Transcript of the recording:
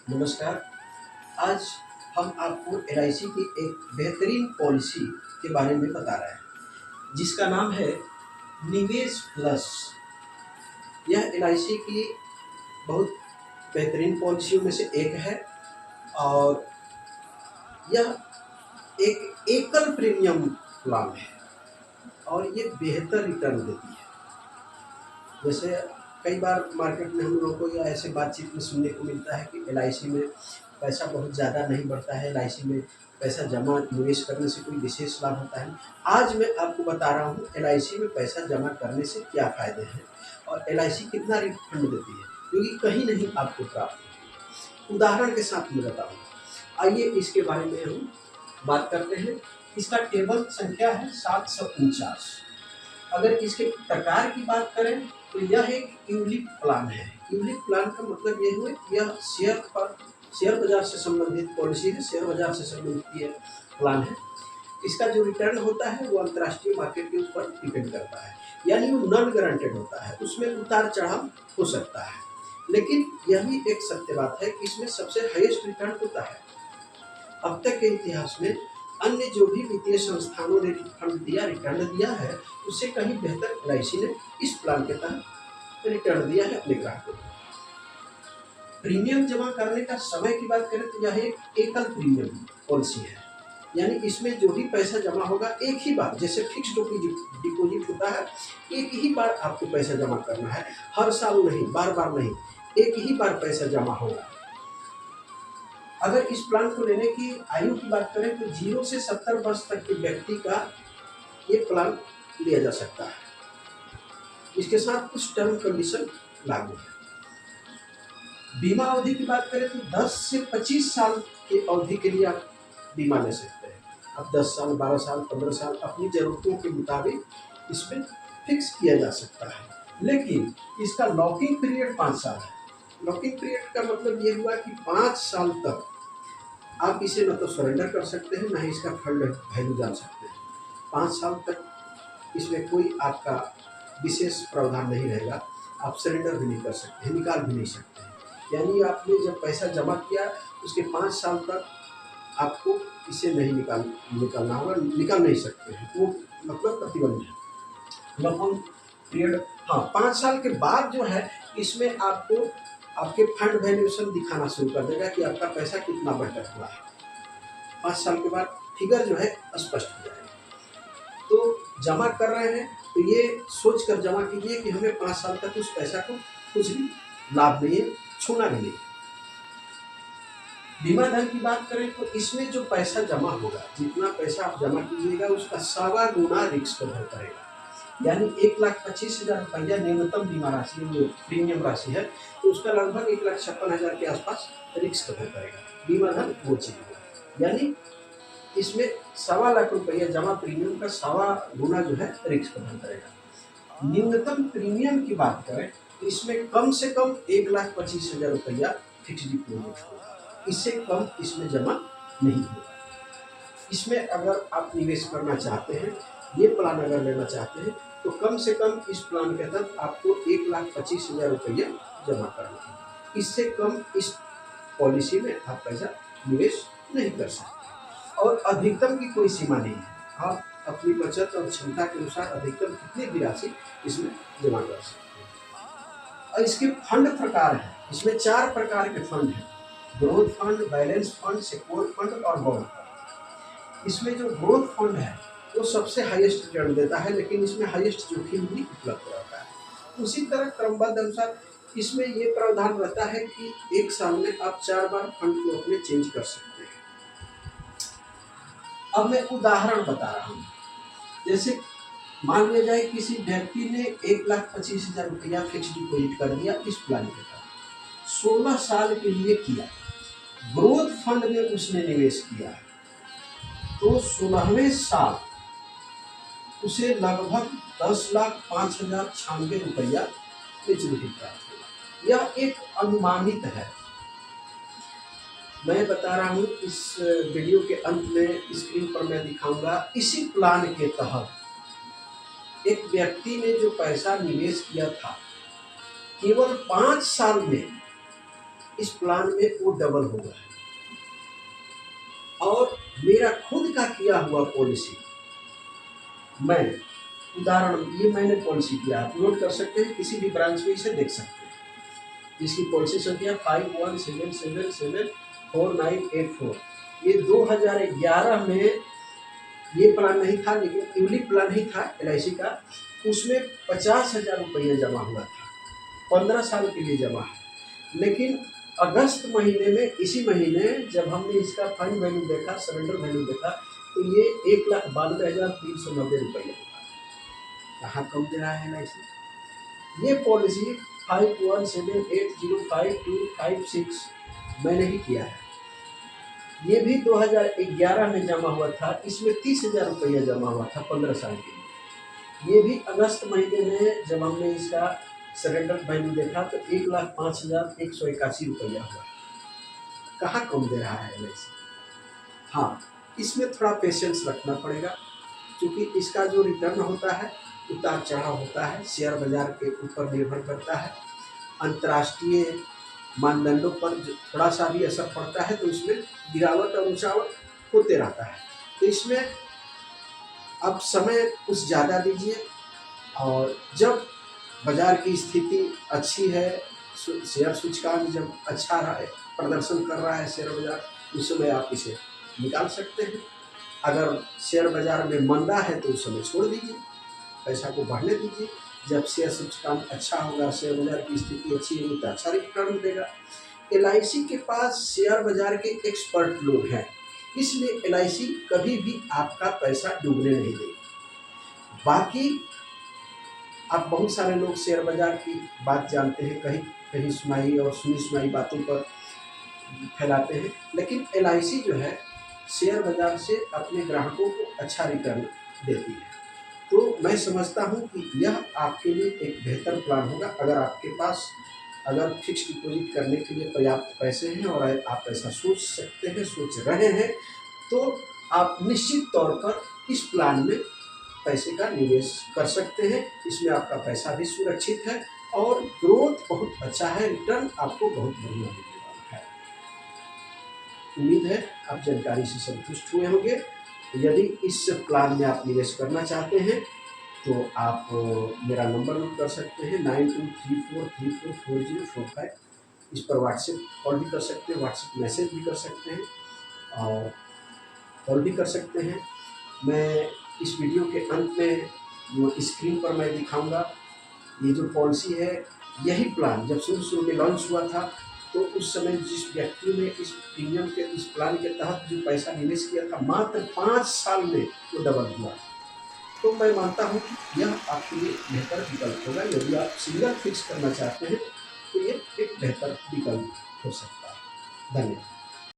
नमस्कार। आज हम आपको एलआईसी की एक बेहतरीन पॉलिसी के बारे में बता रहे हैं, जिसका नाम है निवेश प्लस। यह एलआईसी की बहुत बेहतरीन पॉलिसियों में से एक है और यह एक एकल प्रीमियम प्लान है और ये बेहतर रिटर्न देती है। जैसे कई बार मार्केट में हम लोगों को या ऐसे बातचीत में सुनने को मिलता है कि एलआईसी में पैसा बहुत ज़्यादा नहीं बढ़ता है, एलआईसी में पैसा जमा निवेश करने से कोई विशेष लाभ होता है। आज मैं आपको बता रहा हूँ एलआईसी में पैसा जमा करने से क्या फ़ायदे हैं और एलआईसी कितना रिफंड देती है, क्योंकि कहीं नहीं आपको प्राप्त होती है। उदाहरण के साथ मैं बताऊँ, आइए इसके बारे में हम बात करते हैं। इसका टेबल संख्या है 749। अगर इसके प्रकार की बात करें तो यह एक यूलिप प्लान है। यूलिप प्लान का मतलब ये हुआ कि यह शेयर बाजार से संबंधित पॉलिसी है, शेयर बाजार से संबंधित ये प्लान है। इसका जो रिटर्न होता है वो अंतर्राष्ट्रीय मार्केट के ऊपर डिपेंड करता है, यानी वो नॉन गारंटेड होता है, उसमें उतार चढ़ाव हो सकता है। लेकिन यह भी एक सत्य बात है कि इसमें सबसे हाईएस्ट रिटर्न होता है। अब तक के इतिहास में अन्य जो भी वित्तीय संस्थानों ने फंड दिया, रिटर्न दिया है, उससे कहीं बेहतर एलआईसी ने इस प्लान के तहत रिटर्न दिया है अपने ग्राहकों को। प्रीमियम जमा करने का समय की बात करें तो यह एक एकल प्रीमियम पॉलिसी है, यानी इसमें जो भी पैसा जमा होगा एक ही बार, जैसे फिक्स डिपॉजिट होता है, एक ही बार आपको पैसा जमा करना है, हर साल नहीं, बार बार नहीं, एक ही बार पैसा जमा होगा। अगर इस प्लान को लेने की आयु की बात करें तो 0 से 70 वर्ष तक के व्यक्ति का ये प्लान लिया जा सकता है। इसके साथ कुछ टर्म कंडीशन लागू है। बीमा अवधि की बात करें तो 10 से 25 साल की अवधि के लिए आप बीमा ले सकते हैं। अब 10 साल, 12 साल, 15 साल अपनी ज़रूरतों के मुताबिक इसमें फिक्स किया जा सकता है। लेकिन इसका लॉकिंग पीरियड 5 साल है। लॉकिंग पीरियड का मतलब ये हुआ कि 5 साल तक आप इसे न तो सरेंडर कर सकते हैं, न ही इसका फंड वैल्यू जान सकते हैं। 5 साल तक इसमें कोई आपका विशेष प्रावधान नहीं रहेगा। आप सरेंडर भी नहीं कर सकते हैं, निकाल भी नहीं सकते हैं। यानी आपने जब पैसा जमा किया उसके 5 साल तक आपको इसे नहीं निकालना होगा, निकाल नहीं सकते हैं, वो मतलब प्रतिबंध है। लॉकडाउन पीरियड, हाँ, 5 साल के बाद जो है इसमें आपको आपके फंड वैल्यूएशन दिखाना शुरू कर देगा कि आपका पैसा कितना बेहतर हुआ है। 5 साल के बाद फिगर जो है स्पष्ट हो जाएगा। तो जमा कर रहे हैं तो ये सोच कर जमा कीजिए कि हमें 5 साल तक उस पैसा को कुछ भी लाभ नहीं है, छूना भी नहीं। बीमा धन की बात करें तो इसमें जो पैसा जमा होगा, जितना पैसा आप जमा कीजिएगा उसका 1.25 गुना रिस्क कवर करेगा। यानी 1,25,000 रुपया न्यूनतम बीमा राशि, जो प्रीमियम राशि है, तो उसका लगभग 1,56,000 के आसपास रिस्क कवर करेगा। बीमा धन वो चीज है, यानी इसमें 1.25 लाख रुपया जमा प्रीमियम का 1.25 गुना जो है रिस्क कवर करेगा। न्यूनतम प्रीमियम की बात करें तो इसमें कम से कम 1,25,000 रुपया फिक्स डिपॉजिट होगा, इससे कम इसमें जमा नहीं होगा। इसमें अगर आप निवेश करना चाहते हैं, ये प्लान अगर लेना चाहते हैं, तो कम से कम इस प्लान के तहत आपको 1,25,000 रुपया जमा करना है। इससे कम इस पॉलिसी में आप पैसा निवेश नहीं कर सकते और अधिकतम की कोई सीमा नहीं है। आप अपनी बचत और क्षमता के अनुसार अधिकतम कितनी भी राशि इसमें जमा कर सकते हैं। और इसके फंड प्रकार है, इसमें 4 प्रकार के फंड हैं: growth fund, balance fund, secure fund और बॉन्ड फंड। इसमें जो ग्रोथ फंड है वो सबसे हाईएस्ट रिटर्न देता है, लेकिन इसमें हाईएस्ट जोखिम भी उपलब्ध रहता है। उसी तरह क्रमबद्ध अनुसार इसमें ये प्रावधान रहता है कि 1 साल में आप 4 बार फंड को अपने चेंज कर सकते हैं। अब मैं उदाहरण बता रहा हूँ। जैसे मान लिया जाए किसी व्यक्ति ने 1,25,000 रुपया फिक्स डिपॉजिट कर दिया इस प्लान के तहत, 16 साल के लिए किया, ग्रोथ फंड में उसने निवेश किया, तो 16वें साल उसे लगभग 10,05,096 रुपया मेच्योरिटी प्राप्त होगा। यह एक अनुमानित है, मैं बता रहा हूँ। इस वीडियो के अंत में स्क्रीन पर मैं दिखाऊंगा। इसी प्लान के तहत एक व्यक्ति ने जो पैसा निवेश किया था, केवल 5 साल में इस प्लान में वो डबल होगा। और मेरा खुद का किया हुआ पॉलिसी, मैं उदाहरण ये मैंने पॉलिसी किया, आप नोट कर सकते हैं, किसी भी ब्रांच में इसे देख सकते हैं, जिसकी पॉलिसी संख्या 51774984। ये 2011 में ये प्लान नहीं था, लेकिन ट्यूलिप प्लान ही था LIC का। उसमें 50,000 रुपये जमा हुआ था, 15 साल के लिए जमा है। लेकिन अगस्त महीने में, इसी महीने जब हमने इसका फंड वैल्यू देखा, सरेंडर वैल्यू देखा, तो ये 1,92,390 रुपये हुआ। कहाँ कम दे रहा है LIC। ये पॉलिसी 5178052556 मैंने ही किया है। ये भी 2011 में जमा हुआ था, इसमें 30,000 रुपया जमा हुआ था 15 साल के लिए। ये भी अगस्त महीने में जब हमने इसका सरेंडर वैल्यू देखा तो 1,05,181 रुपया हुआ। कहाँ कम दे रहा है LIC। हाँ, इसमें थोड़ा पेशेंस रखना पड़ेगा, क्योंकि इसका जो रिटर्न होता है उतार चढ़ाव होता है, शेयर बाजार के ऊपर निर्भर करता है, अंतर्राष्ट्रीय मानदंडों पर जो थोड़ा सा भी असर पड़ता है तो इसमें गिरावट और ऊंचावट होते रहता है। तो इसमें अब समय कुछ ज़्यादा दीजिए, और जब बाजार की स्थिति अच्छी है, शेयर सूचकांक जब अच्छा प्रदर्शन कर रहा है शेयर बाजार, उस समय आप इसे निकाल सकते हैं। अगर शेयर बाजार में मंदा है तो उस समय छोड़ दीजिए, पैसा को बढ़ने दीजिए। जब शेयर सूचकांक अच्छा होगा, शेयर बाजार की स्थिति अच्छी होगी तो अच्छा रिटर्न देगा। LIC के पास शेयर बाजार के एक्सपर्ट लोग हैं, इसलिए LIC कभी भी आपका पैसा डूबने नहीं देगी। बाकी आप बहुत सारे लोग शेयर बाजार की बात जानते हैं, कहीं कहीं सुनाई और सुनी सुनाई बातों पर फैलाते हैं, लेकिन LIC जो है शेयर बाजार से अपने ग्राहकों को अच्छा रिटर्न देती है। तो मैं समझता हूँ कि यह आपके लिए एक बेहतर प्लान होगा। अगर आपके पास फिक्स डिपॉजिट करने के लिए पर्याप्त पैसे हैं और आप ऐसा सोच सकते हैं, सोच रहे हैं, तो आप निश्चित तौर पर इस प्लान में पैसे का निवेश कर सकते हैं। इसमें आपका पैसा भी सुरक्षित है और ग्रोथ बहुत अच्छा है, रिटर्न आपको बहुत बढ़िया मिलने वाला है। उम्मीद है आप जानकारी से संतुष्ट हुए होंगे। यदि इस प्लान में आप निवेश करना चाहते हैं तो आप मेरा नंबर नोट कर सकते हैं 9234344045। इस पर व्हाट्सएप कॉल भी कर सकते हैं, व्हाट्सएप मैसेज भी कर सकते हैं और कॉल भी कर सकते हैं। मैं इस वीडियो के अंत में जो स्क्रीन पर मैं दिखाऊंगा, ये जो पॉलिसी है, यही प्लान जब शुरू में लॉन्च हुआ था तो उस समय जिस व्यक्ति ने इस प्रीमियम के इस प्लान के तहत जो पैसा निवेश किया था, मात्र 5 साल में वो डबल हुआ। तो मैं मानता हूँ कि यह आपके लिए बेहतर विकल्प होगा। यदि आप सिंगल फिक्स करना चाहते हैं तो ये एक बेहतर विकल्प हो सकता है। धन्यवाद।